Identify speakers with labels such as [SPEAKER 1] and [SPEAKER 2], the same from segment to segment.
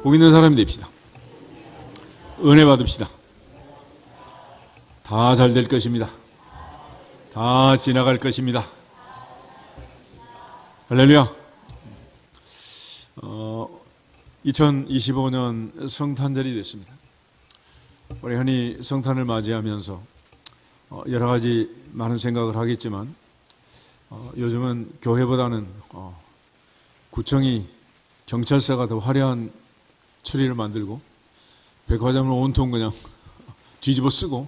[SPEAKER 1] 복 있는 사람이 됩시다. 은혜 받읍시다. 다 잘 될 것입니다. 다 지나갈 것입니다. 할렐루야. 2025년 성탄절이 됐습니다. 우리 흔히 성탄을 맞이하면서 여러 가지 많은 생각을 하겠지만 요즘은 교회보다는 구청이, 경찰서가 더 화려한 추리를 만들고 백화점을 온통 그냥 뒤집어 쓰고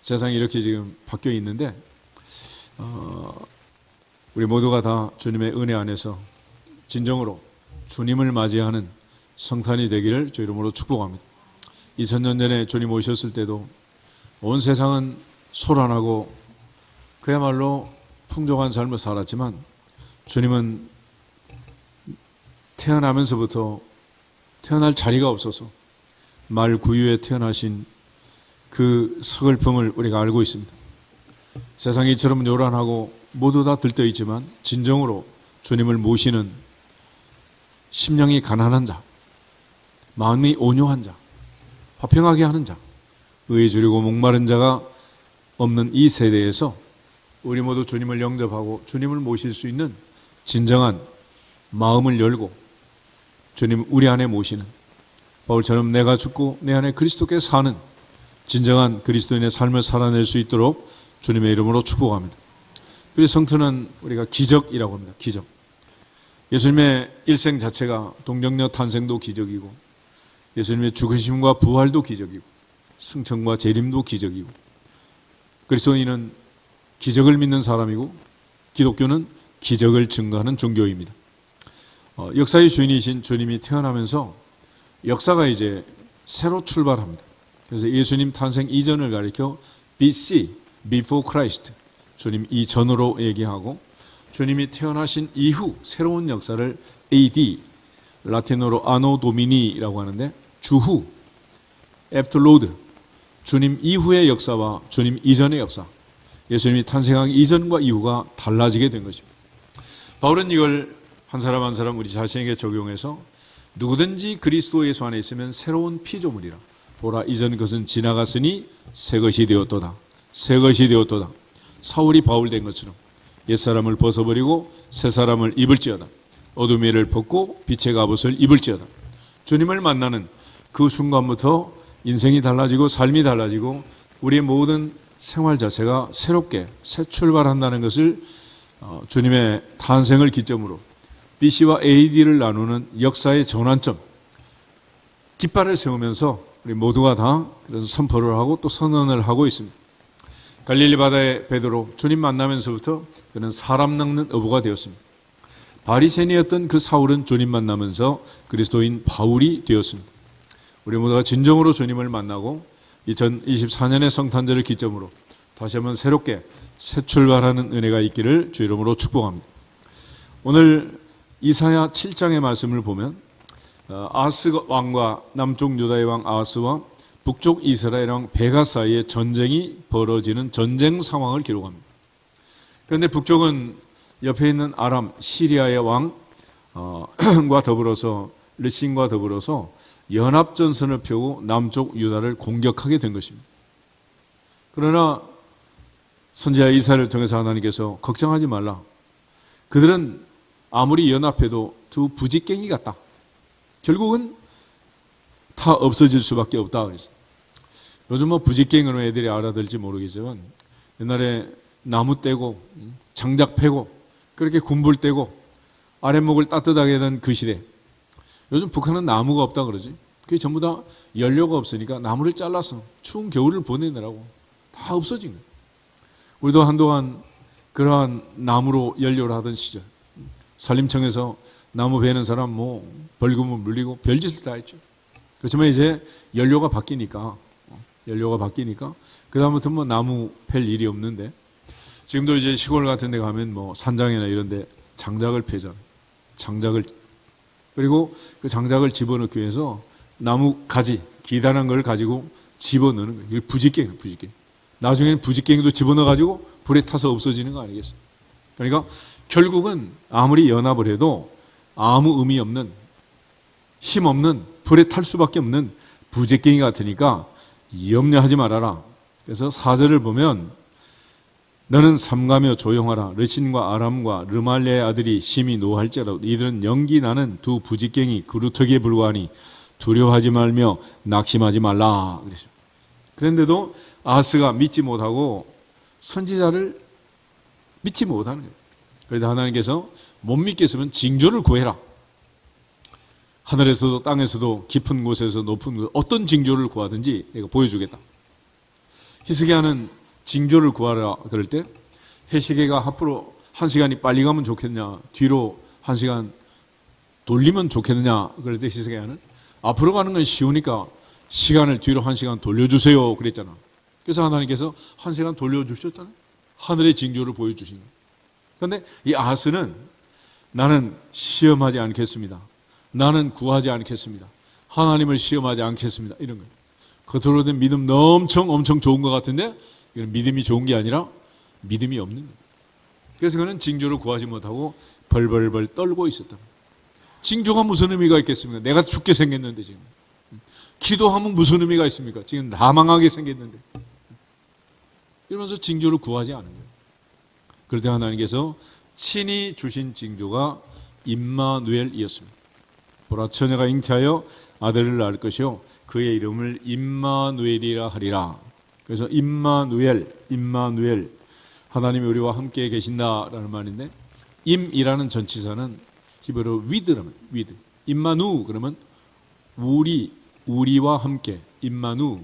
[SPEAKER 1] 세상이 이렇게 지금 바뀌어 있는데 우리 모두가 다 주님의 은혜 안에서 진정으로 주님을 맞이하는 성탄이 되기를 주 이름으로 축복합니다. 2000년 전에 주님 오셨을 때도 온 세상은 소란하고 그야말로 풍족한 삶을 살았지만 주님은 태어나면서부터 태어날 자리가 없어서 말 구유에 태어나신 그 서글픔을 우리가 알고 있습니다. 세상이 이처럼 요란하고 모두 다 들떠있지만 진정으로 주님을 모시는 심령이 가난한 자, 마음이 온유한 자, 화평하게 하는 자, 의에 주리고 목마른 자가 없는 이 세대에서 우리 모두 주님을 영접하고 주님을 모실 수 있는 진정한 마음을 열고 주님 우리 안에 모시는 바울처럼 내가 죽고 내 안에 그리스도께 사는 진정한 그리스도인의 삶을 살아낼 수 있도록 주님의 이름으로 축복합니다. 그리고 성탄은 우리가 기적이라고 합니다. 기적. 예수님의 일생 자체가 동정녀 탄생도 기적이고 예수님의 죽으심과 부활도 기적이고 승천과 재림도 기적이고 그리스도인은 기적을 믿는 사람이고 기독교는 기적을 증거하는 종교입니다. 역사의 주인이신 주님이 태어나면서 역사가 이제 새로 출발합니다. 그래서 예수님 탄생 이전을 가리켜 BC, Before Christ, 주님 이전으로 얘기하고 주님이 태어나신 이후 새로운 역사를 AD, 라틴어로 아노 도미니라고 하는데 주후, Afterload, 주님 이후의 역사와 주님 이전의 역사, 예수님이 탄생하기 이전과 이후가 달라지게 된 것입니다. 바울은 이걸 한 사람 한 사람 우리 자신에게 적용해서 누구든지 그리스도 예수 안에 있으면 새로운 피조물이라. 보라 이전 것은 지나갔으니 새 것이 되었도다. 새 것이 되었도다. 사울이 바울 된 것처럼 옛사람을 벗어버리고 새사람을 입을지어다. 어둠의 일을 벗고 빛의 갑옷을 입을지어다. 주님을 만나는 그 순간부터 인생이 달라지고 삶이 달라지고 우리의 모든 생활 자체가 새롭게 새 출발한다는 것을 주님의 탄생을 기점으로 BC와 AD를 나누는 역사의 전환점, 깃발을 세우면서 우리 모두가 다 그런 선포를 하고 또 선언을 하고 있습니다. 갈릴리 바다의 베드로, 주님 만나면서부터 그는 사람 낚는 어부가 되었습니다. 바리새인이었던 그 사울은 주님 만나면서 그리스도인 바울이 되었습니다. 우리 모두가 진정으로 주님을 만나고 2024년의 성탄절을 기점으로 다시 한번 새롭게 새 출발하는 은혜가 있기를 주 이름으로 축복합니다. 오늘 이사야 7장의 말씀을 보면 아하스 왕과 남쪽 유다의 왕 아하스와 북쪽 이스라엘 왕 베가 사이에 전쟁이 벌어지는 전쟁 상황을 기록합니다. 그런데 북쪽은 옆에 있는 아람 시리아의 왕과 더불어서 르신과 더불어서 연합전선을 펴고 남쪽 유다를 공격하게 된 것입니다. 그러나 선지자 이사야를 통해서 하나님께서 걱정하지 말라. 그들은 아무리 연합해도 두 부직갱이 같다. 결국은 다 없어질 수밖에 없다. 요즘 부직갱이로 애들이 알아들지 모르겠지만 옛날에 나무 떼고 장작 패고 그렇게 군불 떼고 아랫목을 따뜻하게 하던 그 시대. 요즘 북한은 나무가 없다 그러지. 그게 전부 다 연료가 없으니까 나무를 잘라서 추운 겨울을 보내느라고 다 없어진 거예요. 우리도 한동안 그러한 나무로 연료를 하던 시절 산림청에서 나무 베는 사람 벌금을 물리고 별짓을 다 했죠. 그렇지만 이제 연료가 바뀌니까 그 다음부터 나무 팰 일이 없는데 지금도 이제 시골 같은 데 가면 산장이나 이런 데 장작을 패잖아요. 그리고 그 장작을 집어넣기 위해서 나무 가지, 기단한 걸 가지고 집어넣는 거예요. 이게 부직갱이에요, 부직갱이. 나중에는 부직갱이도 집어넣어가지고 불에 타서 없어지는 거 아니겠어요? 그러니까 결국은 아무리 연합을 해도 아무 의미 없는 힘없는, 불에 탈 수밖에 없는 부재깽이 같으니까 염려하지 말아라. 그래서 4절을 보면 너는 삼가며 조용하라. 르신과 아람과 르말리아의 아들이 심히 노할지라도 이들은 연기 나는 두 부지깽이 그루터기에 불과하니 두려워하지 말며 낙심하지 말라. 그랬어요. 그런데도 아하스가 믿지 못하고 선지자를 믿지 못하는 거예요. 그래서 하나님께서 못 믿겠으면 징조를 구해라. 하늘에서도 땅에서도 깊은 곳에서 높은 곳 어떤 징조를 구하든지 내가 보여주겠다. 히스기야는 징조를 구하라 그럴 때 해시계가 앞으로 1시간이 빨리 가면 좋겠냐, 뒤로 1시간 돌리면 좋겠느냐 그럴 때 히스기야는 앞으로 가는 건 쉬우니까 시간을 뒤로 1시간 돌려주세요 그랬잖아. 그래서 하나님께서 1시간 돌려주셨잖아요. 하늘의 징조를 보여주신 거예요. 그런데 이 아하스는 나는 시험하지 않겠습니다. 나는 구하지 않겠습니다. 하나님을 시험하지 않겠습니다. 이런 거예요. 겉으로 된 믿음 엄청 좋은 것 같은데 이건 믿음이 좋은 게 아니라 믿음이 없는 거예요. 그래서 그는 징조를 구하지 못하고 벌벌벌 떨고 있었다. 징조가 무슨 의미가 있겠습니까? 내가 죽게 생겼는데 지금. 기도하면 무슨 의미가 있습니까? 지금 나망하게 생겼는데. 이러면서 징조를 구하지 않은 거예요. 그럴 때 하나님께서 친히 주신 징조가 임마누엘이었습니다. 보라 처녀가 잉태하여 아들을 낳을 것이요 그의 이름을 임마누엘이라 하리라. 그래서 임마누엘 하나님이 우리와 함께 계신다라는 말인데 임이라는 전치사는 히브리어로 위드라면 위드. 임마누 그러면 우리와 함께 임마누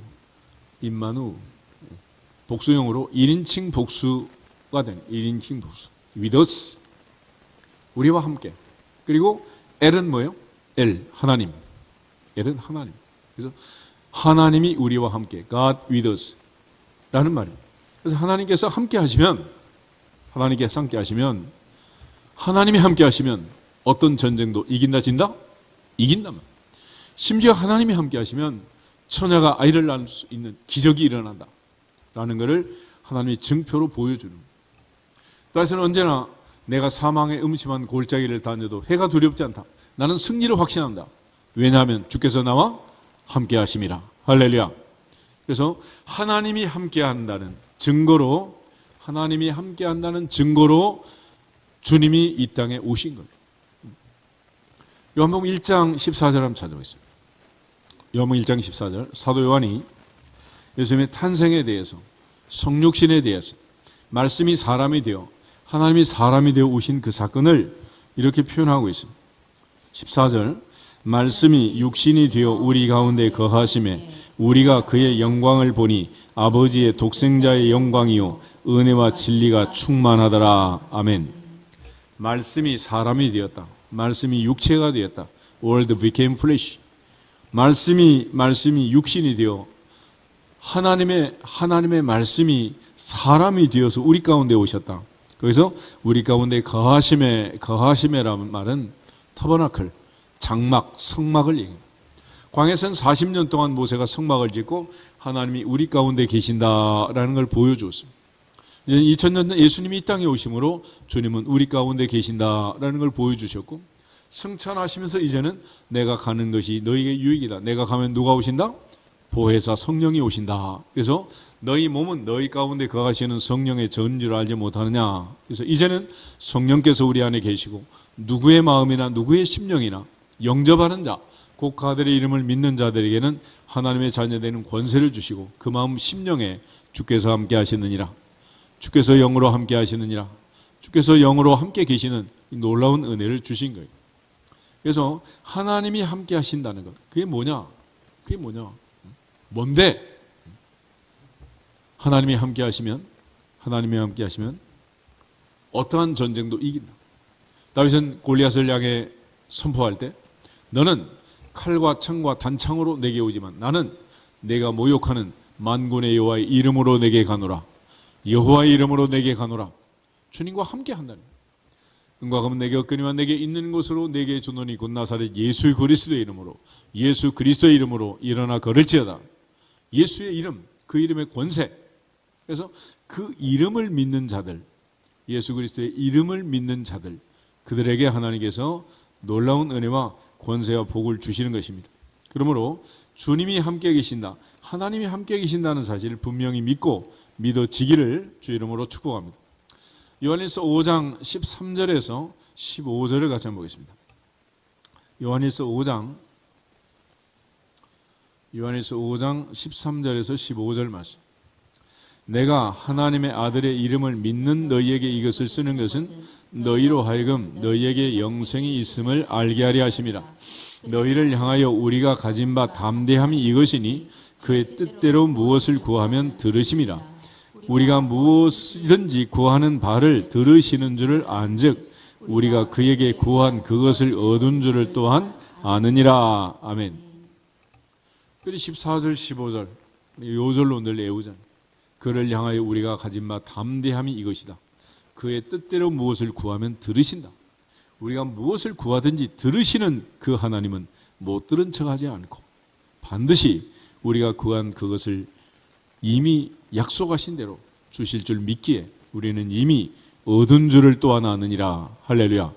[SPEAKER 1] 복수형으로 1인칭 복수가 되는 1인칭 복수. with us 우리와 함께. 그리고 엘은 뭐예요? 하나님. 엘은 하나님. 그래서 하나님이 우리와 함께 God with us 라는 말입니다. 그래서 하나님께서 함께 하시면 하나님이 함께 하시면 어떤 전쟁도 이긴다 진다? 이긴다면. 심지어 하나님이 함께 하시면 처녀가 아이를 낳을 수 있는 기적이 일어난다 라는 것을 하나님이 증표로 보여주는 거예요. 다윗은 언제나 내가 사망의 음침한 골짜기를 다녀도 해가 두렵지 않다. 나는 승리를 확신한다. 왜냐하면 주께서 나와 함께 하심이라. 할렐루야. 그래서 하나님이 함께 한다는 증거로 주님이 이 땅에 오신 거예요. 요한복음 1장 14절 한번 찾아보겠습니다. 요한복음 1장 14절 사도 요한이 예수님의 탄생에 대해서 성육신에 대해서 말씀이 사람이 되어 하나님이 사람이 되어 오신 그 사건을 이렇게 표현하고 있습니다. 14절 말씀이 육신이 되어 우리 가운데 거하심에 우리가 그의 영광을 보니 아버지의 독생자의 영광이요 은혜와 진리가 충만하더라. 아멘. 말씀이 사람이 되었다. 말씀이 육체가 되었다. Word became flesh. 말씀이 육신이 되어 하나님의 말씀이 사람이 되어서 우리 가운데 오셨다. 그래서 우리 가운데 거하심에라는 말은 터버나클, 장막, 성막을 얘기합니다. 광야에서는 40년 동안 모세가 성막을 짓고 하나님이 우리 가운데 계신다라는 걸 보여주었습니다. 이제 2000년 전 예수님이 이 땅에 오심으로 주님은 우리 가운데 계신다라는 걸 보여주셨고 승천하시면서 이제는 내가 가는 것이 너희에게 유익이다. 내가 가면 누가 오신다? 보혜사 성령이 오신다. 그래서 너희 몸은 너희 가운데 거하시는 성령의 전인 줄 알지 못하느냐. 그래서 이제는 성령께서 우리 안에 계시고 누구의 마음이나 누구의 심령이나 영접하는 자, 곧 그들의 이름을 믿는 자들에게는 하나님의 자녀되는 권세를 주시고 그 마음 심령에 주께서 함께 하시느니라. 주께서 영으로 함께 하시느니라. 주께서 영으로 함께 계시는 놀라운 은혜를 주신 거예요. 그래서 하나님이 함께 하신다는 것. 그게 뭐냐? 뭔데? 하나님이 함께 하시면 어떠한 전쟁도 이긴다. 다윗은 골리앗을 향해 선포할 때 너는 칼과 창과 단창으로 내게 오지만 나는 내가 모욕하는 만군의 여호와의 이름으로 내게 가노라. 여호와의 이름으로 내게 가노라. 주님과 함께 한다는 거예요. 은과 금은 내게 없거니와 내게 있는 것으로 내게 주노니 곧 나사렛 예수 그리스도의 이름으로 일어나 걸을지어다. 예수의 이름, 그 이름의 권세. 그래서 그 이름을 믿는 자들, 예수 그리스도의 이름을 믿는 자들, 그들에게 하나님께서 놀라운 은혜와 권세와 복을 주시는 것입니다. 그러므로 주님이 함께 계신다, 하나님이 함께 계신다는 사실을 분명히 믿고 믿어지기를 주 이름으로 축복합니다. 요한일서 5장 13절에서 15절을 같이 한번 보겠습니다. 요한일서 5장 13절에서 15절 말씀. 내가 하나님의 아들의 이름을 믿는 너희에게 이것을 쓰는 것은 너희로 하여금 너희에게 영생이 있음을 알게 하려 하심이라. 너희를 향하여 우리가 가진 바 담대함이 이것이니 그의 뜻대로 무엇을 구하면 들으심이라. 우리가 무엇이든지 구하는 바를 들으시는 줄을 안즉 우리가 그에게 구한 그것을 얻은 줄을 또한 아느니라. 아멘. 그리고 14절 15절 요절로 늘 외우잖아요. 그를 향하여 우리가 가진 바 담대함이 이것이다. 그의 뜻대로 무엇을 구하면 들으신다. 우리가 무엇을 구하든지 들으시는 그 하나님은 못 들은 척하지 않고 반드시 우리가 구한 그것을 이미 약속하신 대로 주실 줄 믿기에 우리는 이미 얻은 줄을 또한 아느니라. 할렐루야.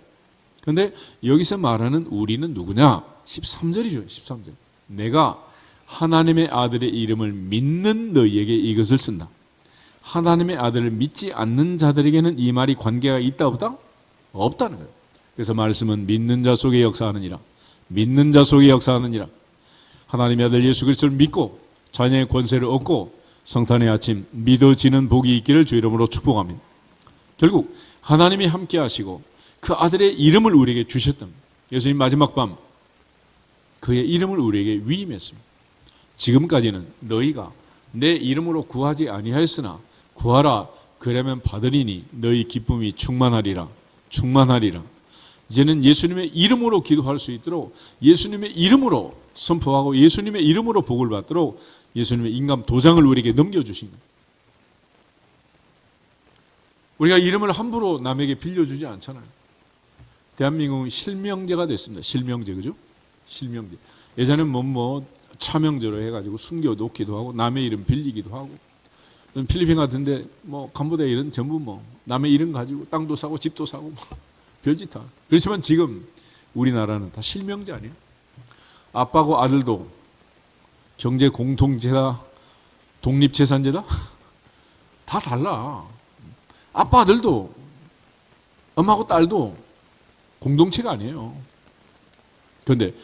[SPEAKER 1] 그런데 여기서 말하는 우리는 누구냐? 13절이죠. 13절. 내가 하나님의 아들의 이름을 믿는 너희에게 이것을 쓴다. 하나님의 아들을 믿지 않는 자들에게는 이 말이 관계가 있다 없다? 없다는 거예요. 그래서 말씀은 믿는 자 속에 역사하느니라. 믿는 자 속에 역사하느니라. 하나님의 아들 예수 그리스도를 믿고 자녀의 권세를 얻고 성탄의 아침 믿어지는 복이 있기를 주 이름으로 축복합니다. 결국 하나님이 함께 하시고 그 아들의 이름을 우리에게 주셨던 예수님 마지막 밤 그의 이름을 우리에게 위임했습니다. 지금까지는 너희가 내 이름으로 구하지 아니하였으나 구하라 그러면 받으리니 너희 기쁨이 충만하리라. 충만하리라. 이제는 예수님의 이름으로 기도할 수 있도록 예수님의 이름으로 선포하고 예수님의 이름으로 복을 받도록 예수님의 인감 도장을 우리에게 넘겨주신 거예요. 우리가 이름을 함부로 남에게 빌려주지 않잖아요. 대한민국은 실명제가 됐습니다. 실명제, 그죠? 실명제. 예전에는 차명제로 해가지고 숨겨놓기도 하고 남의 이름 빌리기도 하고 필리핀 같은데 캄보디아 이런 전부 남의 이름 가지고 땅도 사고 집도 사고 별짓 다. 그렇지만 지금 우리나라는 다 실명제 아니에요? 아빠고 아들도 경제 공통제다, 독립재산제다? 다 달라. 아빠 아들도 엄마하고 딸도 공동체가 아니에요. 그런데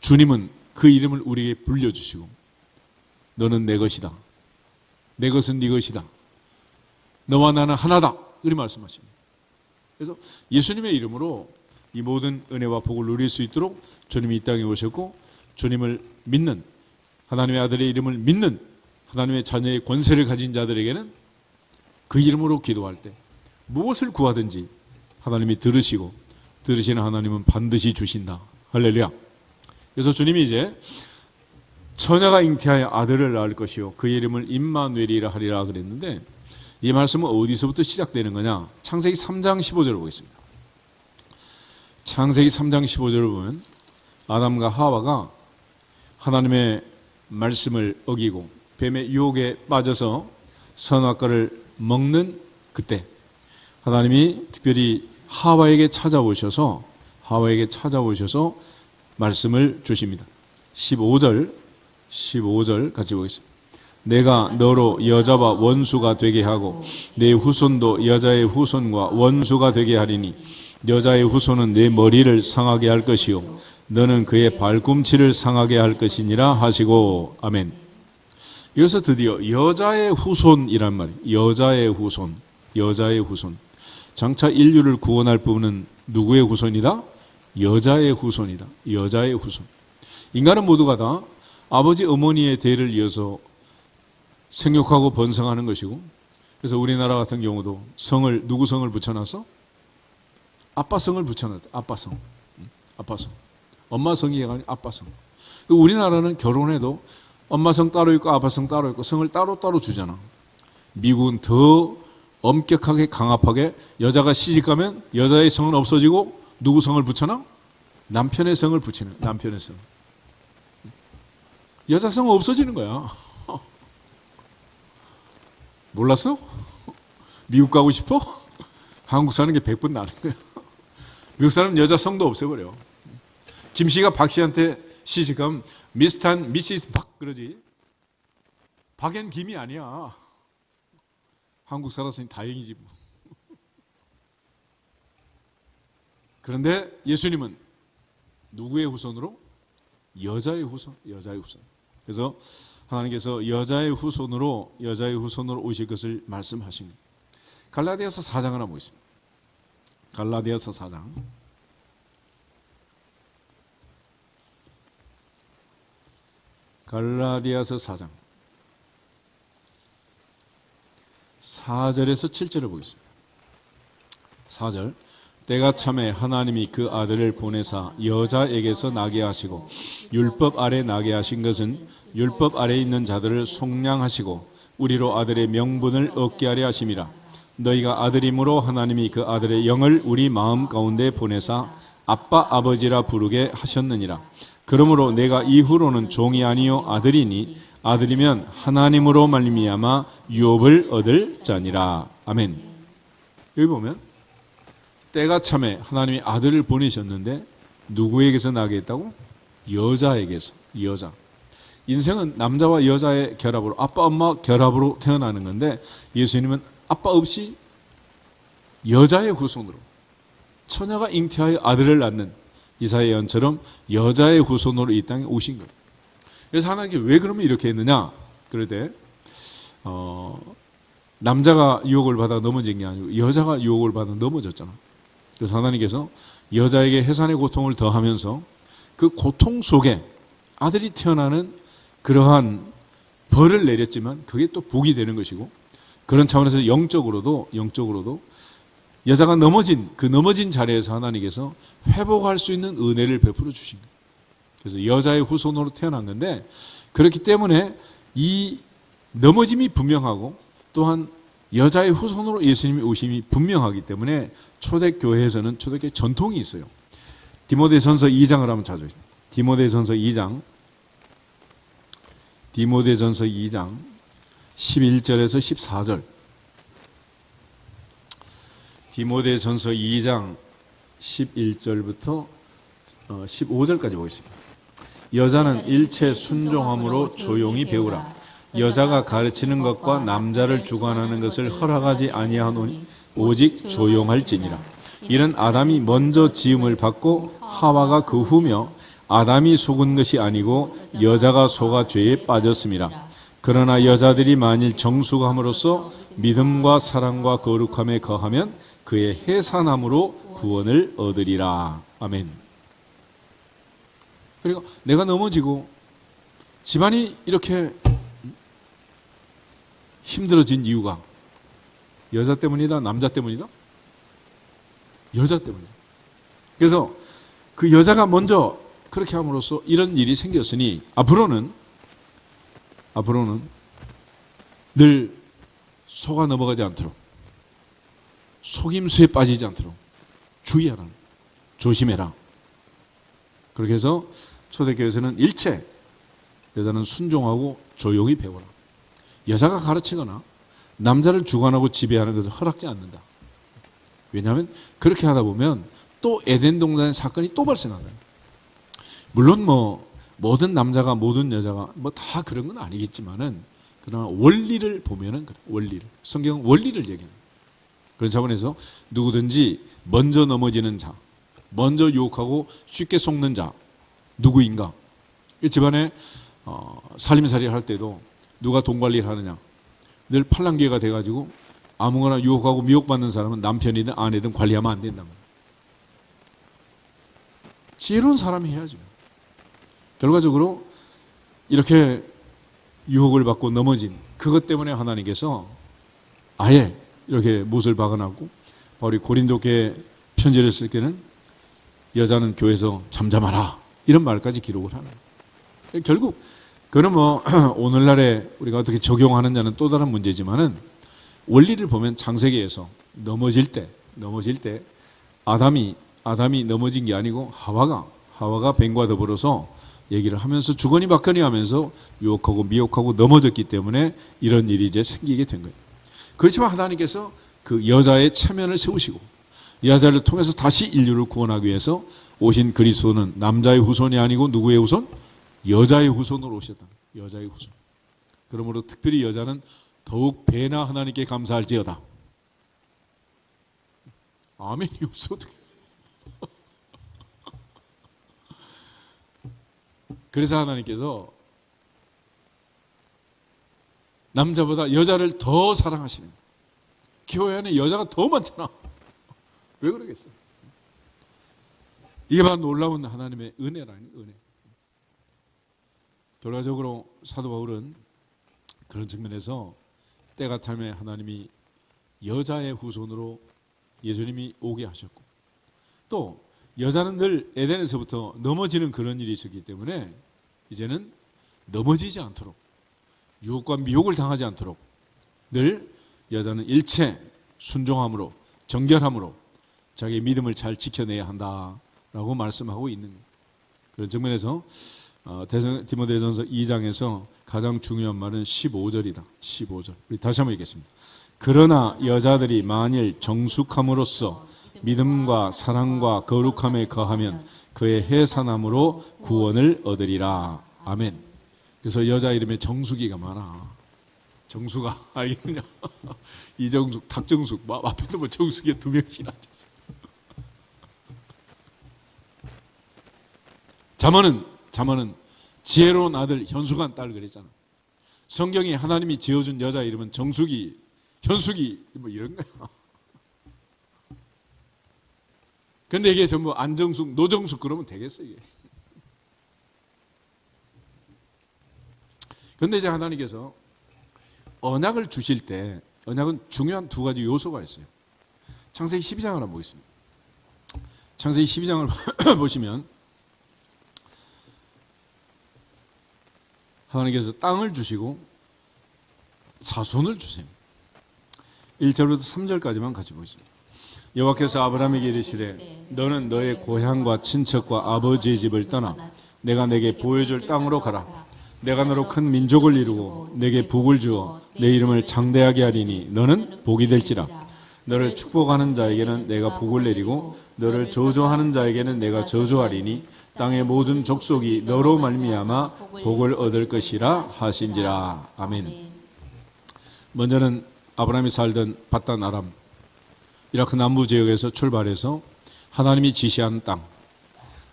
[SPEAKER 1] 주님은 그 이름을 우리에게 불려주시고 너는 내 것이다. 내 것은 네 것이다. 너와 나는 하나다. 그렇게 말씀하십니다. 그래서 예수님의 이름으로 이 모든 은혜와 복을 누릴 수 있도록 주님이 이 땅에 오셨고 주님을 믿는 하나님의 아들의 이름을 믿는 하나님의 자녀의 권세를 가진 자들에게는 그 이름으로 기도할 때 무엇을 구하든지 하나님이 들으시고 들으시는 하나님은 반드시 주신다. 할렐루야. 그래서 주님이 이제 처녀가 잉태하여 아들을 낳을 것이요 그의 이름을 임마누엘이라 하리라 그랬는데 이 말씀은 어디서부터 시작되는 거냐? 창세기 3장 15절을 보겠습니다. 창세기 3장 15절을 보면 아담과 하와가 하나님의 말씀을 어기고 뱀의 유혹에 빠져서 선악과를 먹는 그때 하나님이 특별히 하와에게 찾아오셔서 말씀을 주십니다. 15절 같이 보겠습니다. 내가 너로 여자와 원수가 되게 하고 내 후손도 여자의 후손과 원수가 되게 하리니 여자의 후손은 내 머리를 상하게 할 것이요 너는 그의 발꿈치를 상하게 할 것이니라 하시고. 아멘. 여기서 드디어 여자의 후손이란 말이에요. 여자의 후손. 장차 인류를 구원할 부분은 누구의 후손이다? 여자의 후손이다. 여자의 후손. 인간은 모두가 다 아버지 어머니의 대를 이어서 생육하고 번성하는 것이고 그래서 우리나라 같은 경우도 누구 성을 붙여놨어? 아빠 성을 붙여놨어. 아빠 성. 엄마 성이 아니라 아빠 성. 우리나라는 결혼해도 엄마 성 따로 있고 아빠 성 따로 있고 성을 따로 주잖아. 미국은 더 엄격하게 강압하게 여자가 시집가면 여자의 성은 없어지고 누구 성을 붙여놔? 남편의 성을 붙이는 남편의 성. 여자 성은 없어지는 거야. 몰랐어? 미국 가고 싶어? 한국 사는 게 100번 나는 거야. 미국 사람은 여자 성도 없애버려. 김 씨가 박 씨한테 시집가면 미스터 미시스 박 그러지. 박앤 김이 아니야. 한국 살았으니 다행이지 뭐. 그런데 예수님은 누구의 후손으로? 여자의 후손, 여자의 후손. 그래서 하나님께서 여자의 후손으로 오실 것을 말씀하신 거예요. 갈라디아서 4장 하나 보겠습니다. 갈라디아서 4장. 갈라디아서 4장 4절에서 7절을 보겠습니다. 4절. 때가 참에 하나님이 그 아들을 보내사 여자에게서 나게 하시고 율법 아래 나게 하신 것은 율법 아래 있는 자들을 속량하시고 우리로 아들의 명분을 얻게 하려 하심이라. 너희가 아들임으로 하나님이 그 아들의 영을 우리 마음 가운데 보내사 아빠 아버지라 부르게 하셨느니라. 그러므로 내가 이후로는 종이 아니요 아들이니 아들이면 하나님으로 말미암아 유업을 얻을 자니라. 아멘. 여기 보면 때가 참에 하나님이 아들을 보내셨는데 누구에게서 나게 했다고? 여자에게서. 여자. 인생은 남자와 여자의 결합으로, 아빠 엄마 결합으로 태어나는 건데 예수님은 아빠 없이 여자의 후손으로, 처녀가 잉태하여 아들을 낳는 이사야 예언처럼 여자의 후손으로 이 땅에 오신 거예요. 그래서 하나님께 왜 그러면 이렇게 했느냐? 그럴 때 남자가 유혹을 받아 넘어진 게 아니고 여자가 유혹을 받아 넘어졌잖아. 그래서 하나님께서 여자에게 해산의 고통을 더하면서 그 고통 속에 아들이 태어나는 그러한 벌을 내렸지만 그게 또 복이 되는 것이고, 그런 차원에서 영적으로도 여자가 넘어진 자리에서 하나님께서 회복할 수 있는 은혜를 베풀어 주신 거예요. 그래서 여자의 후손으로 태어난 건데, 그렇기 때문에 이 넘어짐이 분명하고 또한 여자의 후손으로 예수님이 오심이 분명하기 때문에 초대교회에서는 초대교회 전통이 있어요. 디모데전서 2장을 한번 찾아보겠습니다. 디모데전서 2장 11절에서 14절. 디모데전서 2장 11절부터 15절까지 보겠습니다. 여자는 일체 순종함으로 조용히 배우라. 여자가 가르치는 것과 남자를 주관하는 것을 허락하지 아니하노니 오직 조용할지니라. 이는 아담이 먼저 지음을 받고 하와가 그 후며 아담이 속은 것이 아니고 여자가 속아 죄에 빠졌음이라. 그러나 여자들이 만일 정숙함으로써 믿음과 사랑과 거룩함에 거하면 그의 해산함으로 구원을 얻으리라. 아멘. 그리고 내가 넘어지고 집안이 이렇게 힘들어진 이유가 여자 때문이다? 남자 때문이다? 여자 때문이다. 그래서 그 여자가 먼저 그렇게 함으로써 이런 일이 생겼으니 앞으로는 늘 속아 넘어가지 않도록, 속임수에 빠지지 않도록 주의하라. 조심해라. 그렇게 해서 초대교회에서는 일체 여자는 순종하고 조용히 배워라. 여자가 가르치거나 남자를 주관하고 지배하는 것을 허락지 않는다. 왜냐하면 그렇게 하다 보면 또 에덴 동산의 사건이 또 발생한다. 물론 모든 남자가 모든 여자가 다 그런 건 아니겠지만은 그러나 원리를 보면은 그래. 원리를. 성경은 원리를 얘기합니다. 그런 차원에서 누구든지 먼저 넘어지는 자, 먼저 유혹하고 쉽게 속는 자 누구인가? 집안에 살림살이 할 때도 누가 돈 관리를 하느냐? 늘 팔랑귀가 돼가지고 아무거나 유혹하고 미혹받는 사람은 남편이든 아내든 관리하면 안 된다는 거예요. 지혜로운 사람이 해야죠. 결과적으로 이렇게 유혹을 받고 넘어진 그것 때문에 하나님께서 아예 이렇게 못을 박아놨고, 바로 고린도 교회 편지를 쓸 때는 여자는 교회에서 잠잠하라 이런 말까지 기록을 하는 거예요. 결국 그는 오늘날에 우리가 어떻게 적용하느냐는 또 다른 문제지만은 원리를 보면 창세기에서 넘어질 때 아담이 넘어진 게 아니고 하와가 뱀과 더불어서 얘기를 하면서 주거니 받거니 하면서 유혹하고 미혹하고 넘어졌기 때문에 이런 일이 이제 생기게 된 거예요. 그렇지만 하나님께서 그 여자의 체면을 세우시고 여자를 통해서 다시 인류를 구원하기 위해서 오신 그리스도는 남자의 후손이 아니고 누구의 후손? 여자의 후손으로 오셨다. 여자의 후손. 그러므로 특별히 여자는 더욱 배나 하나님께 감사할지어다. 아멘이 없어 어떡해. 그래서 하나님께서 남자보다 여자를 더 사랑하시는 거예요. 교회 안에 여자가 더 많잖아. 왜 그러겠어요? 이게 바로 놀라운 하나님의 은혜라는 은혜. 결과적으로 사도 바울은 그런 측면에서 때가 타임에 하나님이 여자의 후손으로 예수님이 오게 하셨고, 또 여자는 늘 에덴에서부터 넘어지는 그런 일이 있었기 때문에 이제는 넘어지지 않도록, 유혹과 미혹을 당하지 않도록 늘 여자는 일체 순종함으로, 정결함으로 자기의 믿음을 잘 지켜내야 한다라고 말씀하고 있는 거예요. 그런 측면에서 디모데전서 2장에서 가장 중요한 말은 15절이다. 15절. 우리 다시 한번 읽겠습니다. 그러나 여자들이 만일 정숙함으로써 믿음과 사랑과 거룩함에 거하면 그의 해산함으로 구원을 얻으리라. 아멘. 그래서 여자 이름에 정숙이가 많아. 정수가 알겠냐? 이정숙, 탁정숙, 앞에도 뭐 정숙이 두 명씩 앉았어. 자문은 지혜로운 아들, 현숙한 딸 그랬잖아. 성경이 하나님이 지어준 여자 이름은 정숙이, 현숙이 뭐 이런 거야. 근데 이게 전부 안정숙, 노정숙 그러면 되겠어 이게. 근데 이제 하나님께서 언약을 주실 때 언약은 중요한 두 가지 요소가 있어요. 창세기 12장을 한번 보겠습니다. 창세기 12장을 보시면 하나님께서 땅을 주시고 자손을 주세요. 1절부터 3절까지만 같이 보겠습니다. 여호와께서 아브라함에게 이르시되 너는 너의 고향과 친척과 아버지의 집을 떠나 내가 내게 보여줄 땅으로 가라. 내가 너로 큰 민족을 이루고 내게 복을 주어 내 이름을 장대하게 하리니 너는 복이 될지라. 너를 축복하는 자에게는 내가 복을 내리고 너를 저주하는 자에게는 내가 저주하리니 땅의 모든 족속이 너로 말미암아 복을 얻을 것이라 하신지라. 아멘. 먼저는 아브라함이 살던 밧단 아람, 이라크 남부 지역에서 출발해서 하나님이 지시한 땅,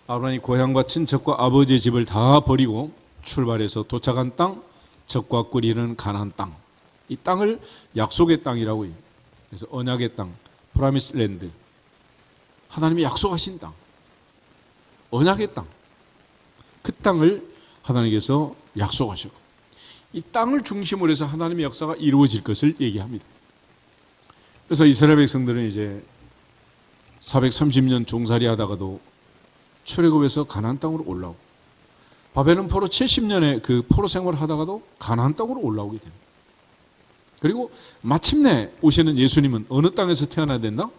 [SPEAKER 1] 아브라함이 고향과 친척과 아버지의 집을 다 버리고 출발해서 도착한 땅, 젖과 꿀이 흐르는 가나안 땅. 이 땅을 약속의 땅이라고 해요. 그래서 언약의 땅, 프라미스 랜드. 하나님이 약속하신 땅, 언약의 땅. 그 땅을 하나님께서 약속하셨고, 이 땅을 중심으로 해서 하나님의 역사가 이루어질 것을 얘기합니다. 그래서 이스라엘 백성들은 이제 430년 종살이 하다가도 출애굽에서 가나안 땅으로 올라오고, 바벨론 포로 70년의 그 포로 생활을 하다가도 가나안 땅으로 올라오게 됩니다. 그리고 마침내 오시는 예수님은 어느 땅에서 태어나야 됐나?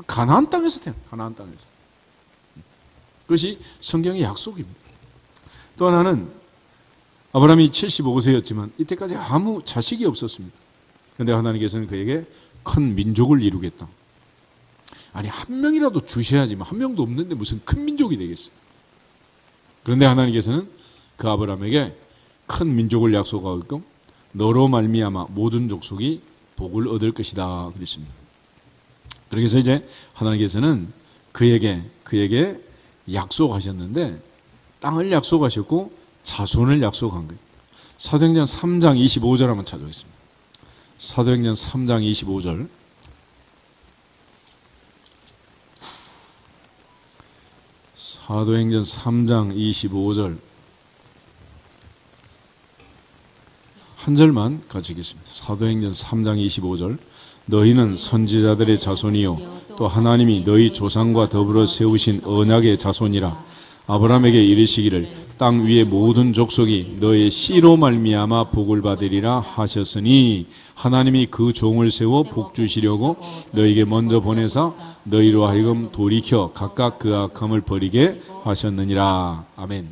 [SPEAKER 1] 가나안 땅에서 태어나. 가나안 땅에서. 그것이 성경의 약속입니다. 또 하나는 아브라함이 75세였지만 이때까지 아무 자식이 없었습니다. 그런데 하나님께서는 그에게 큰 민족을 이루겠다. 아니, 한 명이라도 주셔야지. 한 명도 없는데 무슨 큰 민족이 되겠어요. 그런데 하나님께서는 그 아브라함에게 큰 민족을 약속하고 있고 너로 말미암아 모든 족속이 복을 얻을 것이다 그랬습니다. 그래서 이제 하나님께서는 그에게 약속하셨는데 땅을 약속하셨고 자손을 약속한 거예요. 사도행전 3장 25절 한번 찾아보겠습니다. 사도행전 3장 25절. 사도행전 3장 25절 한 절만 같이 읽겠습니다. 사도행전 3장 25절. 너희는 선지자들의 자손이요 또 하나님이 너희 조상과 더불어 세우신 언약의 자손이라. 아브라함에게 이르시기를 땅 위의 모든 족속이 너의 씨로 말미암아 복을 받으리라 하셨으니 하나님이 그 종을 세워 복 주시려고 너희에게 먼저 보내사 너희로 하여금 돌이켜 각각 그 악함을 버리게 하셨느니라. 아멘.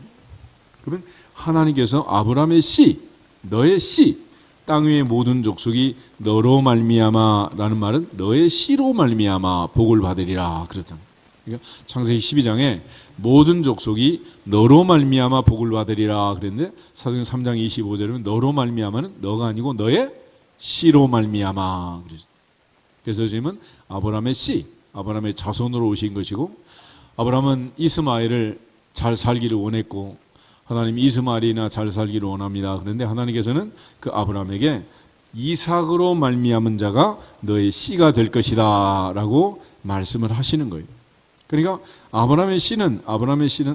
[SPEAKER 1] 그러면 하나님께서 아브라함의 씨, 너의 씨, 땅 위의 모든 족속이 너로 말미암아 라는 말은 너의 씨로 말미암아 복을 받으리라 그랬다. 그러니까 창세기 12장에 모든 족속이 너로 말미암아 복을 받으리라 그랬는데 사도행 3장 25절에는 너로 말미암아는 너가 아니고 너의 씨로 말미암아. 그래서 주님은 아브라함의 씨, 아브라함의 자손으로 오신 것이고, 아브라함은 이스마엘을 잘 살기를 원했고 하나님 이스마엘이나 잘 살기를 원합니다. 그런데 하나님께서는 그 아브라함에게 이삭으로 말미암은 자가 너의 씨가 될 것이다 라고 말씀을 하시는 거예요. 그러니까 아브라함의 씨는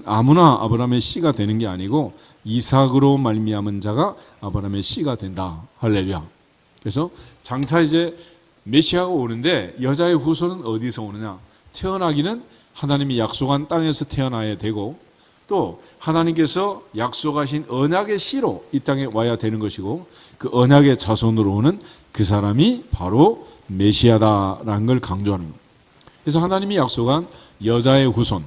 [SPEAKER 1] 아무나 아브라함의 씨가 되는 게 아니고 이삭으로 말미암은 자가 아브라함의 씨가 된다. 할렐루야. 그래서 장차 이제 메시아가 오는데 여자의 후손은 어디서 오느냐? 태어나기는 하나님이 약속한 땅에서 태어나야 되고, 또 하나님께서 약속하신 언약의 씨로 이 땅에 와야 되는 것이고, 그 언약의 자손으로 오는 그 사람이 바로 메시아다라는 걸 강조하는 겁니다. 그래서 하나님이 약속한 여자의 후손,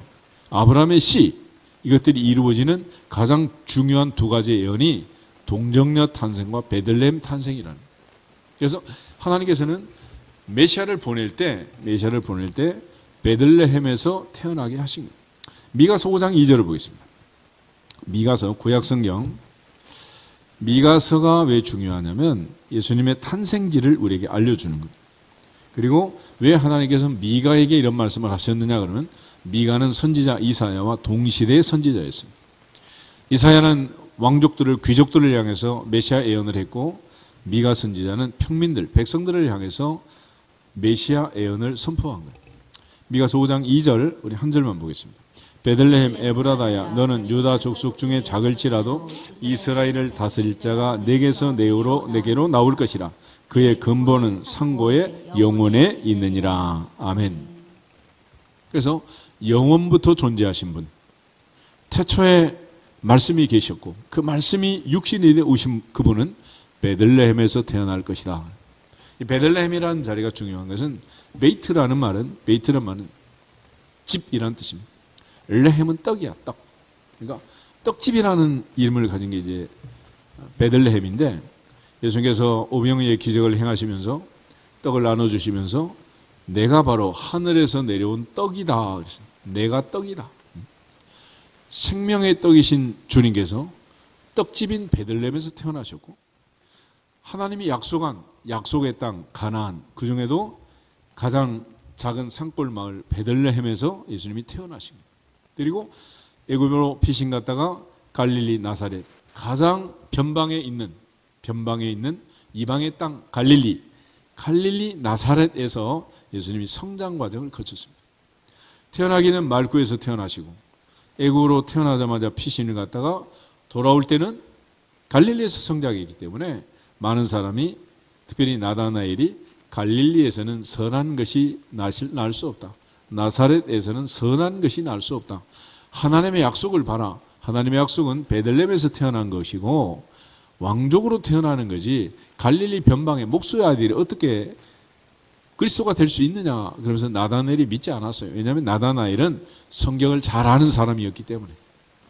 [SPEAKER 1] 아브라함의 씨, 이것들이 이루어지는 가장 중요한 두 가지의 예언이 동정녀 탄생과 베들레헴 탄생이라는 거예요. 그래서 하나님께서는 메시아를 보낼 때 베들레헴에서 태어나게 하신 거예요. 미가서 5장 2절을 보겠습니다. 미가서 구약성경, 미가서가 왜 중요하냐면 예수님의 탄생지를 우리에게 알려주는 거예요. 그리고 왜 하나님께서 미가에게 이런 말씀을 하셨느냐 그러면 미가는 선지자 이사야와 동시대의 선지자였습니다. 이사야는 왕족들을, 귀족들을 향해서 메시아 예언을 했고, 미가 선지자는 평민들, 백성들을 향해서 메시아 예언을 선포한 거예요. 미가서 5장 2절 우리 한 절만 보겠습니다. 베들레헴 에브라다야 너는 유다 족속 중에 작을지라도 이스라엘을 다스릴 자가 내게서 내게로 나올 것이라. 그의 근본은 상고의 영원에 있느니라. 아멘. 그래서 영원부터 존재하신 분, 태초에 말씀이 계셨고 그 말씀이 육신이 되어 오신 그분은 베들레헴에서 태어날 것이다. 이 베들레헴이라는 자리가 중요한 것은 베이트라는 말은 집이라는 뜻입니다. 레헴은 떡이야, 떡. 그러니까 떡집이라는 이름을 가진 게 이제 베들레헴인데, 예수님께서 오병이의 기적을 행하시면서 떡을 나눠주시면서 내가 바로 하늘에서 내려온 떡이다. 내가 떡이다. 생명의 떡이신 주님께서 떡집인 베들레헴에서 태어나셨고, 하나님이 약속한 약속의 땅 가나안, 그 중에도 가장 작은 산골 마을 베들레헴에서 예수님이 태어나신 거예요. 그리고 애굽으로 피신 갔다가 갈릴리 나사렛, 가장 변방에 있는 이방의 땅 갈릴리 나사렛에서 예수님이 성장 과정을 거쳤습니다. 태어나기는 말구에서 태어나시고 애굽으로 태어나자마자 피신을 갔다가 돌아올 때는 갈릴리에서 성장했기 때문에 많은 사람이, 특별히 나다나엘이 갈릴리에서는 선한 것이 날 수 없다. 나사렛에서는 선한 것이 날 수 없다. 하나님의 약속을 봐라. 하나님의 약속은 베들레헴에서 태어난 것이고 왕족으로 태어나는 거지 갈릴리 변방의 목수의 아들이 어떻게 그리스도가 될 수 있느냐. 그러면서 나다나엘이 믿지 않았어요. 왜냐하면 나다나엘은 성경을 잘 아는 사람이었기 때문에.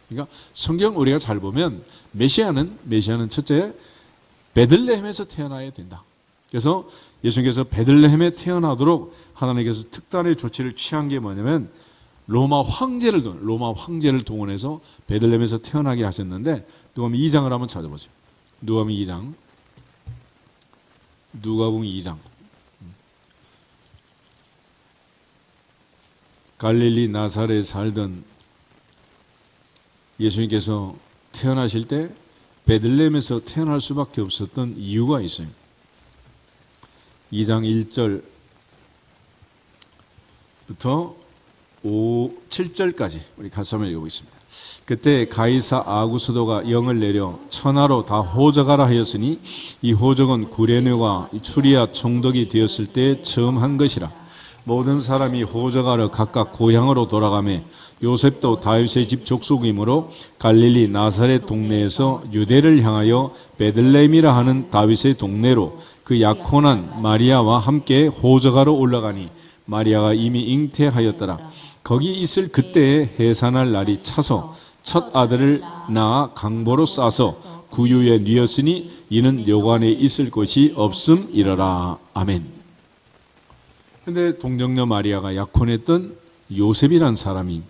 [SPEAKER 1] 그러니까 성경 우리가 잘 보면 메시아는 첫째 베들레헴에서 태어나야 된다. 그래서 예수님께서 베들레헴에 태어나도록 하나님께서 특단의 조치를 취한 게 뭐냐면 로마 황제를 동원해서 베들레헴에서 태어나게 하셨는데, 누가복음 2장을 한번 찾아보세요. 누가복음 2장. 갈릴리 나사렛에 살던 예수님께서 태어나실 때 베들레헴에서 태어날 수밖에 없었던 이유가 있어요. 2장 1절부터 7절까지 우리 같이 한번 읽어보겠습니다. 그때 가이사 아구스도가 영을 내려 천하로 다 호적하라 하였으니 이 호적은 구레네와 추리아 총독이 되었을 때 처음 한 것이라. 모든 사람이 호적하러 각각 고향으로 돌아가매 요셉도 다윗의 집 족속이므로 갈릴리 나사렛 동네에서 유대를 향하여 베들레헴이라 하는 다윗의 동네로 그 약혼한 마리아와 함께 호적하러 올라가니 마리아가 이미 잉태하였더라. 거기 있을 그때에 해산할 날이 차서 첫 아들을 낳아 강보로 싸서 구유에 뉘었으니 이는 여관에 있을 곳이 없음이러라. 아멘. 근데 동정녀 마리아가 약혼했던 요셉이란 사람이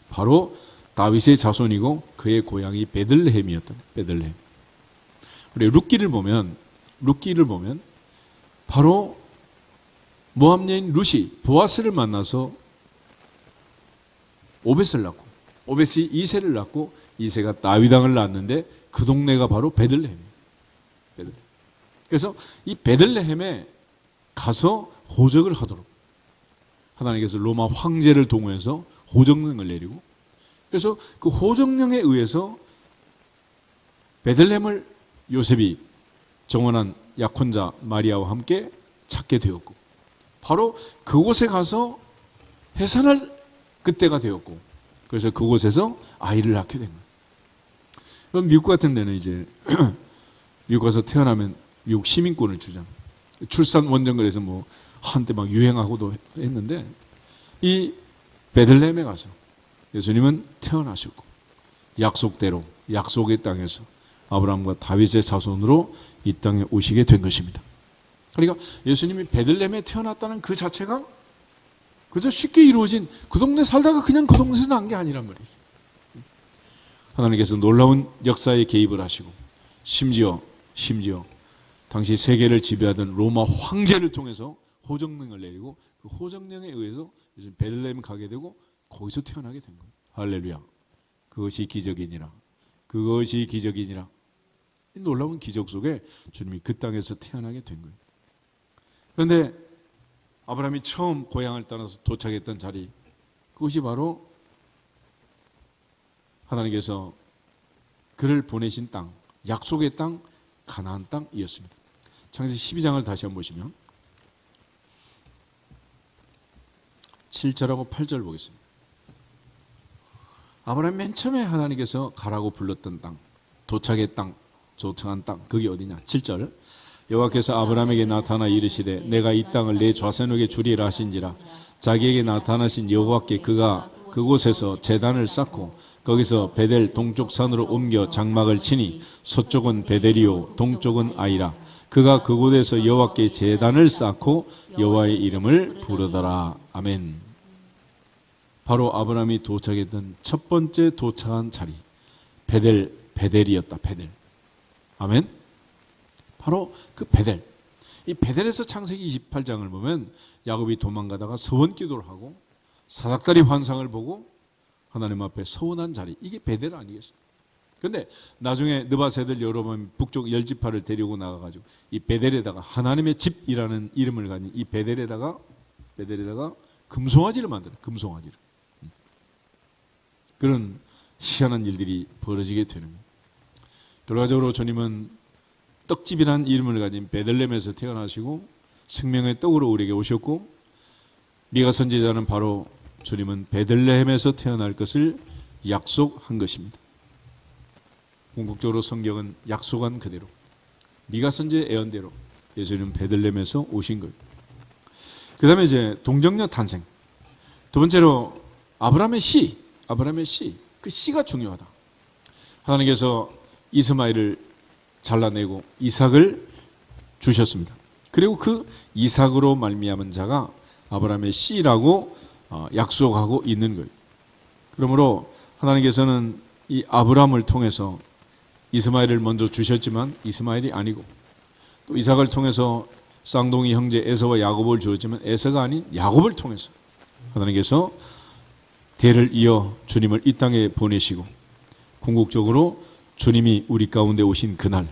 [SPEAKER 1] 바로 다윗의 자손이고 그의 고향이 베들레헴이었다. 베들레헴. 우리 룻기를 보면 바로 모압 여인 룻이 보아스를 만나서 오벳을 낳고 오벳이 이새를 낳고 이새가 다윗 왕을 낳았는데 그 동네가 바로 베들레헴이에요. 그래서 이 베들레헴에 가서 호적을 하도록 하나님께서 로마 황제를 동원해서 호적령을 내리고 그래서 그 호적령에 의해서 베들레헴을 요셉이 정원한 약혼자 마리아와 함께 찾게 되었고 바로 그곳에 가서 해산할 그때가 되었고 그래서 그곳에서 아이를 낳게 된 거예요. 그럼 미국 같은 데는 이제 미국 가서 태어나면 미국 시민권을 주잖아요. 출산 원정거리에서 뭐 한때 막 유행하고도 했는데 이 베들레헴에 가서 예수님은 태어나셨고 약속대로 약속의 땅에서 아브라함과 다윗의 자손으로 이 땅에 오시게 된 것입니다. 그러니까 예수님이 베들레헴에 태어났다는 그 자체가 그저 쉽게 이루어진 그 동네 살다가 그냥 그 동네에서 난 게 아니란 말이에요. 하나님께서 놀라운 역사에 개입을 하시고 심지어 당시 세계를 지배하던 로마 황제를 통해서 호정령을 내리고 그 호정령에 의해서 요즘 베들레헴 가게 되고 거기서 태어나게 된 거예요. 할렐루야. 그것이 기적이니라. 그것이 기적이니라. 이 놀라운 기적 속에 주님이 그 땅에서 태어나게 된 거예요. 그런데 아브라함이 처음 고향을 떠나서 도착했던 자리 그것이 바로 하나님께서 그를 보내신 땅, 약속의 땅, 가나안 땅이었습니다. 창세기 12장을 다시 한번 보시면 7절하고 8절 보겠습니다. 아브라함 맨 처음에 하나님께서 가라고 불렀던 땅, 도착의 땅, 도착한 땅, 그게 어디냐? 7절. 여호와께서 아브라함에게 나타나 이르시되 내가 이 땅을 내 좌선에게 주리라 하신지라. 자기에게 나타나신 여호와께 그가 그곳에서 제단을 쌓고 거기서 베델 동쪽 산으로 옮겨 장막을 치니 서쪽은 베델이요 동쪽은 아이라. 그가 그곳에서 여호와께 제단을 쌓고 여호와의 이름을 부르더라. 아멘. 바로 아브라함이 도착했던 첫 번째 도착한 자리 베델이었다. 베델. 아멘. 바로 그 베델. 이 베델에서 창세기 28장을 보면 야곱이 도망가다가 서원 기도를 하고 사닥다리 환상을 보고 하나님 앞에 서원한 자리. 이게 베델 아니겠어요? 그런데 나중에 느바세들 여러분 북쪽 10지파를 데리고 나가가지고 이 베델에다가 하나님의 집이라는 이름을 가진 이 베델에다가 금송아지를 만들어요. 금송아지를. 그런 희한한 일들이 벌어지게 되는 거예요. 결과적으로 주님은 떡집이라는 이름을 가진 베들레헴에서 태어나시고 생명의 떡으로 우리에게 오셨고 미가 선지자는 바로 주님은 베들레헴에서 태어날 것을 약속한 것입니다. 궁극적으로 성경은 약속한 그대로 미가 선지의 예언대로 예수님은 베들레헴에서 오신 거예요. 그 다음에 이제 동정녀 탄생. 두 번째로 아브라함의 씨, 그 씨가 중요하다. 하나님께서 이스마엘을 잘라내고 이삭을 주셨습니다. 그리고 그 이삭으로 말미암은 자가 아브라함의 씨라고 약속하고 있는 거예요. 그러므로 하나님께서는 이 아브라함을 통해서 이스마엘을 먼저 주셨지만 이스마엘이 아니고 또 이삭을 통해서 쌍둥이 형제 에서와 야곱을 주었지만 에서가 아닌 야곱을 통해서 하나님께서 대를 이어 주님을 이 땅에 보내시고 궁극적으로 주님이 우리 가운데 오신 그날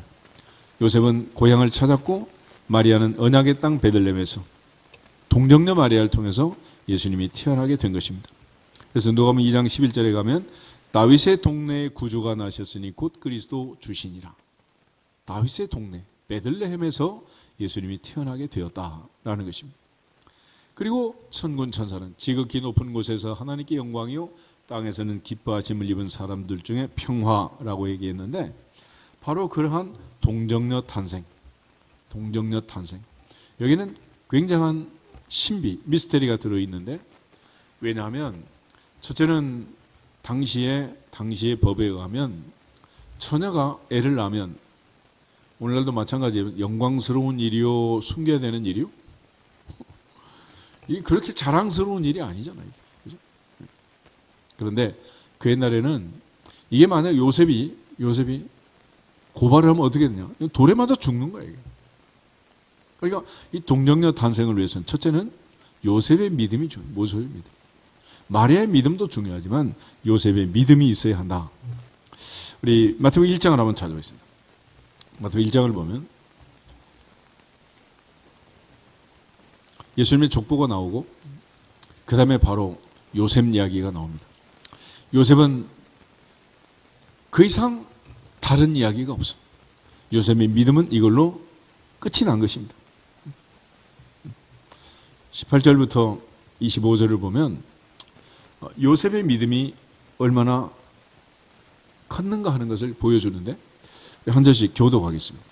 [SPEAKER 1] 요셉은 고향을 찾았고 마리아는 언약의 땅 베들레헴에서 동정녀 마리아를 통해서 예수님이 태어나게 된 것입니다. 그래서 누가복음 2장 11절에 가면 다윗의 동네에 구주가 나셨으니 곧 그리스도 주시니라. 다윗의 동네 베들레헴에서 예수님이 태어나게 되었다라는 것입니다. 그리고 천군 천사는 지극히 높은 곳에서 하나님께 영광이요 땅에서는 기뻐하심을 입은 사람들 중에 평화라고 얘기했는데 바로 그러한 동정녀 탄생. 여기는 굉장한 신비, 미스테리가 들어있는데 왜냐하면 첫째는 당시의 법에 의하면 처녀가 애를 낳으면 오늘날도 마찬가지예요. 영광스러운 일이요, 숨겨야 되는 일이요? 이게 그렇게 자랑스러운 일이 아니잖아요. 그죠? 그런데 그 옛날에는 이게 만약 요셉이 고발을 하면 어떻게 되냐? 돌에 맞아 죽는 거예요. 그러니까 이 동정녀 탄생을 위해서는 첫째는 요셉의 믿음이 중요해요. 모세의 믿음. 마리아의 믿음도 중요하지만 요셉의 믿음이 있어야 한다. 우리 마태복음 1장을 한번 찾아보겠습니다. 마태복음 1장을 보면 예수님의 족보가 나오고 그 다음에 바로 요셉 이야기가 나옵니다. 요셉은 그 이상 다른 이야기가 없어. 요셉의 믿음은 이걸로 끝이 난 것입니다. 18절부터 25절을 보면 요셉의 믿음이 얼마나 컸는가 하는 것을 보여주는데 한 절씩 교독하겠습니다.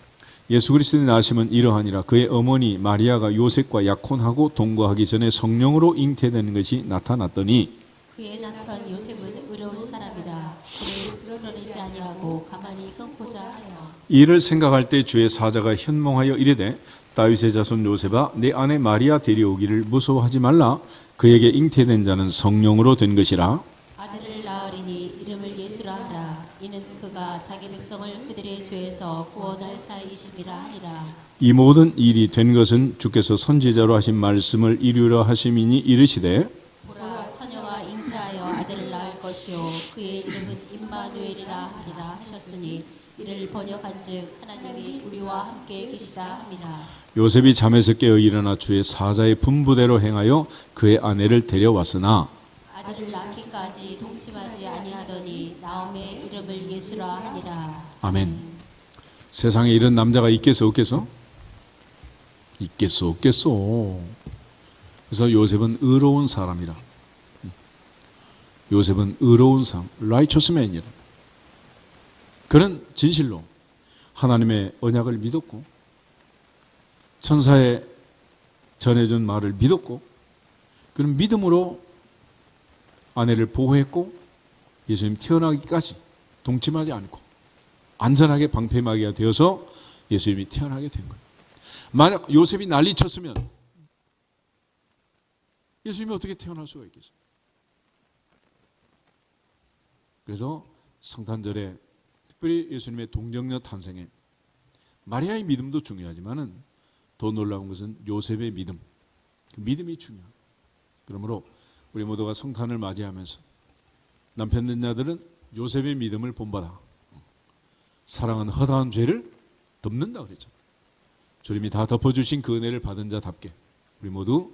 [SPEAKER 1] 예수 그리스도의 나심은 이러하니라. 그의 어머니 마리아가 요셉과 약혼하고 동거하기 전에 성령으로 잉태되는 것이 나타났더니
[SPEAKER 2] 그의 남편 요셉은 의로운 사람이라. 그를 드러내지 아니하고 가만히 끊고자 하려.
[SPEAKER 1] 이를 생각할 때 주의 사자가 현몽하여 이르되 다윗의 자손 요셉아 내 아내 마리아 데려오기를 무서워하지 말라. 그에게 잉태된 자는 성령으로 된 것이라.
[SPEAKER 2] 아들을 낳으리니 이름을 예수라 하라. 이는 그가 자기 백성을 그들의 죄에서 구원할 자이심이라 하니라.
[SPEAKER 1] 이 모든 일이 된 것은 주께서 선지자로 하신 말씀을 이루려 하심이니 이르시되
[SPEAKER 2] 보라 처녀가 잉태하여 아들을 낳을 것이요 그의 이름은 임마누엘이라 하리라 하셨으니 이를 번역한즉 하나님이 우리와 함께 계시다 함이라.
[SPEAKER 1] 요셉이 잠에서 깨어 일어나 주의 사자의 분부대로 행하여 그의 아내를 데려왔으나
[SPEAKER 2] 아들을 낳기까지 동침하지 아니하더니 나옴의 이름을 예수라 하니라.
[SPEAKER 1] 아멘. 세상에 이런 남자가 있겠어 없겠어? 있겠어 없겠어. 그래서 요셉은 의로운 사람이라. 요셉은 의로운 사람, righteous man이라. 그는 진실로 하나님의 언약을 믿었고 천사의 전해준 말을 믿었고 그는 믿음으로 아내를 보호했고 예수님 태어나기까지 동침하지 않고 안전하게 방패막이가 되어서 예수님이 태어나게 된 거예요. 만약 요셉이 난리쳤으면 예수님이 어떻게 태어날 수가 있겠어요? 그래서 성탄절에 특별히 예수님의 동정녀 탄생에 마리아의 믿음도 중요하지만은 더 놀라운 것은 요셉의 믿음. 그 믿음이 중요합니다. 그러므로 우리 모두가 성탄을 맞이하면서 남편 된 자들은 요셉의 믿음을 본받아. 사랑은 허다한 죄를 덮는다 그랬죠. 주님이 다 덮어주신 그 은혜를 받은 자답게 우리 모두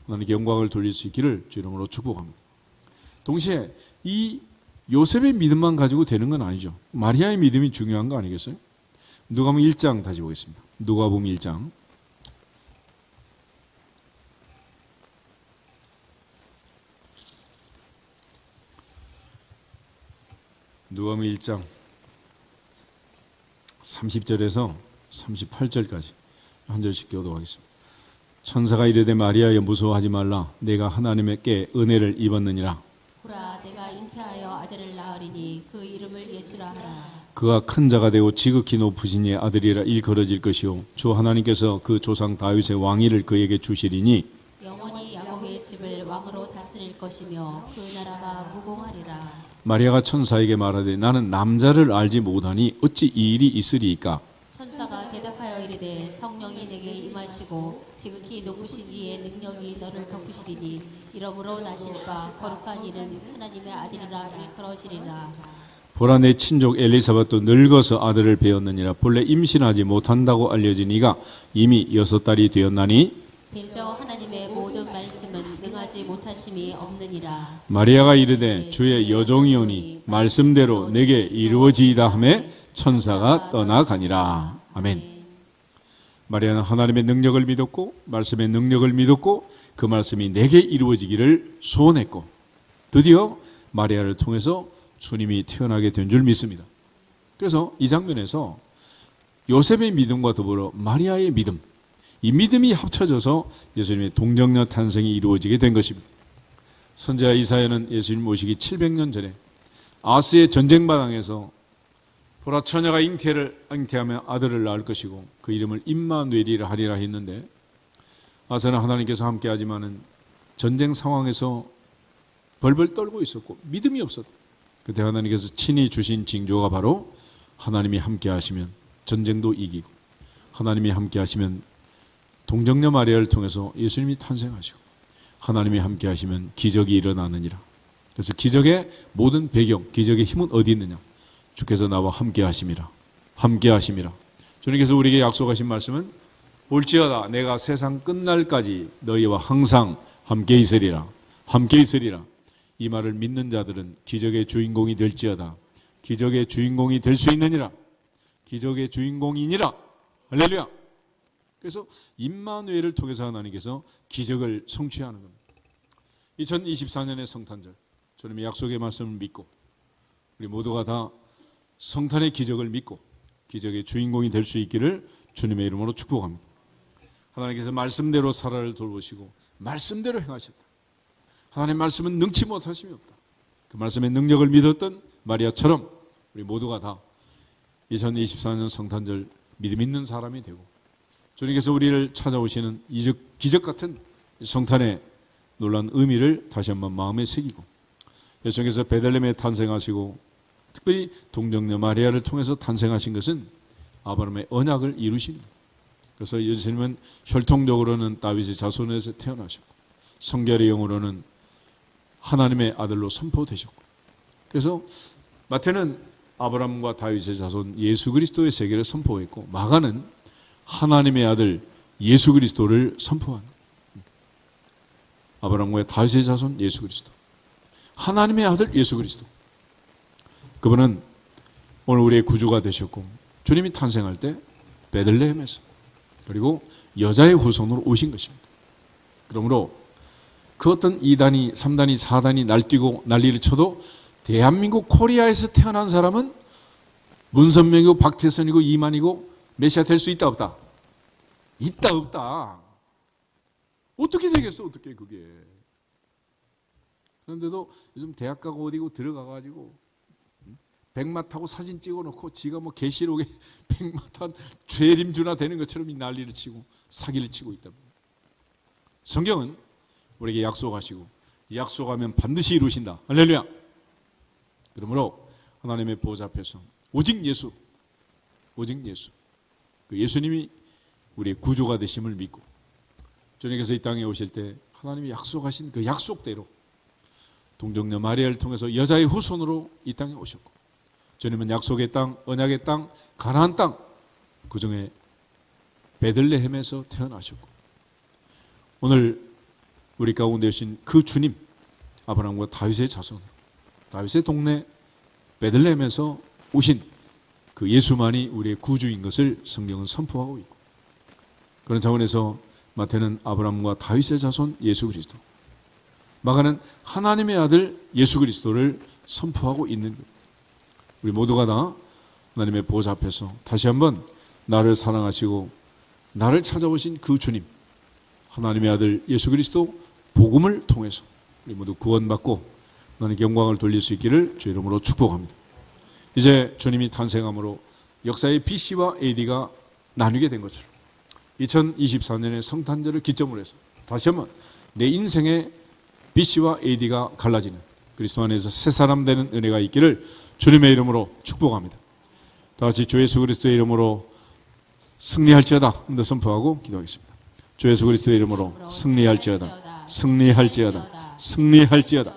[SPEAKER 1] 하나님께 영광을 돌릴 수 있기를 주 이름으로 축복합니다. 동시에 이 요셉의 믿음만 가지고 되는 건 아니죠. 마리아의 믿음이 중요한 거 아니겠어요? 누가복음 1장 다시 보겠습니다. 누가복음 1장. 누가복음 1장 30절에서 38절까지 한 절씩 교독하겠습니다. 천사가 이르되 마리아여 무서워하지 말라. 내가 하나님께 은혜를 입었느니라.
[SPEAKER 2] 보라 내가 잉태하여 아들을 낳으리니 그 이름을 예수라 하라.
[SPEAKER 1] 그가 큰 자가 되고 지극히 높으신 이의 아들이라 일컬어질 것이요 주 하나님께서 그 조상 다윗의 왕위를 그에게 주시리니
[SPEAKER 2] 영원히 야곱의 집을 왕으로 다스릴 것이며 그 나라가 무궁하리라.
[SPEAKER 1] 마리아가 천사에게 말하되 나는 남자를 알지 못하니 어찌 이 일이 있으리이까.
[SPEAKER 2] 천사가 대답하여 이르되 성령이 내게 임하시고 지극히 높으신 이의 능력이 너를 덮으시리니 이러므로 나실 바 거룩한 이는 하나님의 아들이라 일컬어지리라.
[SPEAKER 1] 보라 내 친족 엘리사벳도 늙어서 아들을 배었느니라. 본래 임신하지 못한다고 알려진 이가 이미 6달이 되었나니
[SPEAKER 2] 대저 하나님의 모든 말씀은 능하지 못하심이 없느니라.
[SPEAKER 1] 마리아가 이르되 주의 여종이오니 말씀대로 내게 이루어지이다 하매 천사가 떠나가니라. 아멘. 마리아는 하나님의 능력을 믿었고 말씀의 능력을 믿었고 그 말씀이 내게 이루어지기를 소원했고 드디어 마리아를 통해서 주님이 태어나게 된 줄 믿습니다. 그래서 이 장면에서 요셉의 믿음과 더불어 마리아의 믿음, 이 믿음이 합쳐져서 예수님의 동정녀 탄생이 이루어지게 된 것입니다. 선지자 이사야는 예수님 모시기 700년 전에 아스의 전쟁바당에서 보라 처녀가 잉태하며 아들을 낳을 것이고 그 이름을 임마누엘이라 하리라 했는데 아스는 하나님께서 함께하지만은 전쟁 상황에서 벌벌 떨고 있었고 믿음이 없었다. 그때 하나님께서 친히 주신 징조가 바로 하나님이 함께 하시면 전쟁도 이기고 하나님이 함께 하시면 동정녀 마리아를 통해서 예수님이 탄생하시고 하나님이 함께 하시면 기적이 일어나느니라. 그래서 기적의 모든 배경, 기적의 힘은 어디 있느냐? 주께서 나와 함께 하심이라. 함께 하심이라. 주님께서 우리에게 약속하신 말씀은 올지어다 내가 세상 끝날까지 너희와 항상 함께 있으리라. 함께 있으리라. 이 말을 믿는 자들은 기적의 주인공이 될지어다. 기적의 주인공이 될 수 있느니라. 기적의 주인공이니라. 할렐루야. 그래서 임마누엘을 통해서 하나님께서 기적을 성취하는 겁니다. 2024년의 성탄절, 주님의 약속의 말씀을 믿고 우리 모두가 다 성탄의 기적을 믿고 기적의 주인공이 될 수 있기를 주님의 이름으로 축복합니다. 하나님께서 말씀대로 사라를 돌보시고 말씀대로 행하셨다. 하나님의 말씀은 능치 못하심이 없다. 그 말씀의 능력을 믿었던 마리아처럼 우리 모두가 다 2024년 성탄절 믿음 있는 사람이 되고 주님께서 우리를 찾아오시는 기적 같은 성탄의 놀라운 의미를 다시 한번 마음에 새기고 예수님께서 베들레헴에 탄생하시고 특별히 동정녀 마리아를 통해서 탄생하신 것은 아브라함의 언약을 이루신, 그래서 예수님은 혈통적으로는 다윗의 자손에서 태어나셨고 성결의 영으로는 하나님의 아들로 선포되셨고, 그래서 마태는 아브라함과 다윗의 자손 예수 그리스도의 세계를 선포했고 마가는 하나님의 아들 예수 그리스도를 선포한, 아브라함과 다윗의 자손 예수 그리스도, 하나님의 아들 예수 그리스도. 그분은 오늘 우리의 구주가 되셨고 주님이 탄생할 때 베들레헴에서 그리고 여자의 후손으로 오신 것입니다. 그러므로 그 어떤 2단이 3단이 4단이 날뛰고 난리를 쳐도 대한민국 코리아에서 태어난 사람은 문선명이고 박태선이고 이만이고 메시아 될 수 있다 없다? 있다 없다. 어떻게 되겠어 어떻게 그게. 그런데도 요즘 대학 가고 어디고 들어가가지고 백마 타고 사진 찍어놓고 지가 뭐 계시록에 백마 탄 죄림주나 되는 것처럼 이 난리를 치고 사기를 치고 있다. 성경은 우리에게 약속하시고 약속하면 반드시 이루신다. 할렐루야. 그러므로 하나님의 보좌 앞에서 오직 예수 그 예수님이 우리의 구주가 되심을 믿고 주님께서 이 땅에 오실 때 하나님이 약속하신 그 약속대로 동정녀 마리아를 통해서 여자의 후손으로 이 땅에 오셨고 주님은 약속의 땅, 언약의 땅, 가나안 땅 그중에 베들레헴에서 태어나셨고 오늘 우리 가운데 오신 그 주님 아브라함과 다윗의 자손 다윗의 동네 베들레헴에서 오신 그 예수만이 우리의 구주인 것을 성경은 선포하고 있고 그런 차원에서 마태는 아브라함과 다윗의 자손 예수 그리스도, 마가는 하나님의 아들 예수 그리스도를 선포하고 있는 것. 우리 모두가 다 하나님의 보좌 앞에서 다시 한번 나를 사랑하시고 나를 찾아오신 그 주님 하나님의 아들 예수 그리스도 복음을 통해서 우리 모두 구원받고 하나님께 영광을 돌릴 수 있기를 주 이름으로 축복합니다. 이제 주님이 탄생함으로 역사의 BC와 AD가 나뉘게 된 것처럼 2024년의 성탄절을 기점으로 해서 다시 한번 내 인생의 BC와 AD가 갈라지는 그리스도 안에서 새 사람 되는 은혜가 있기를 주님의 이름으로 축복합니다. 다 같이 주 예수 그리스도의 이름으로 승리할지어다 한번 선포하고 기도하겠습니다. 주 예수 그리스도의 이름으로 승리할지어다 승리할지어다 승리할지어다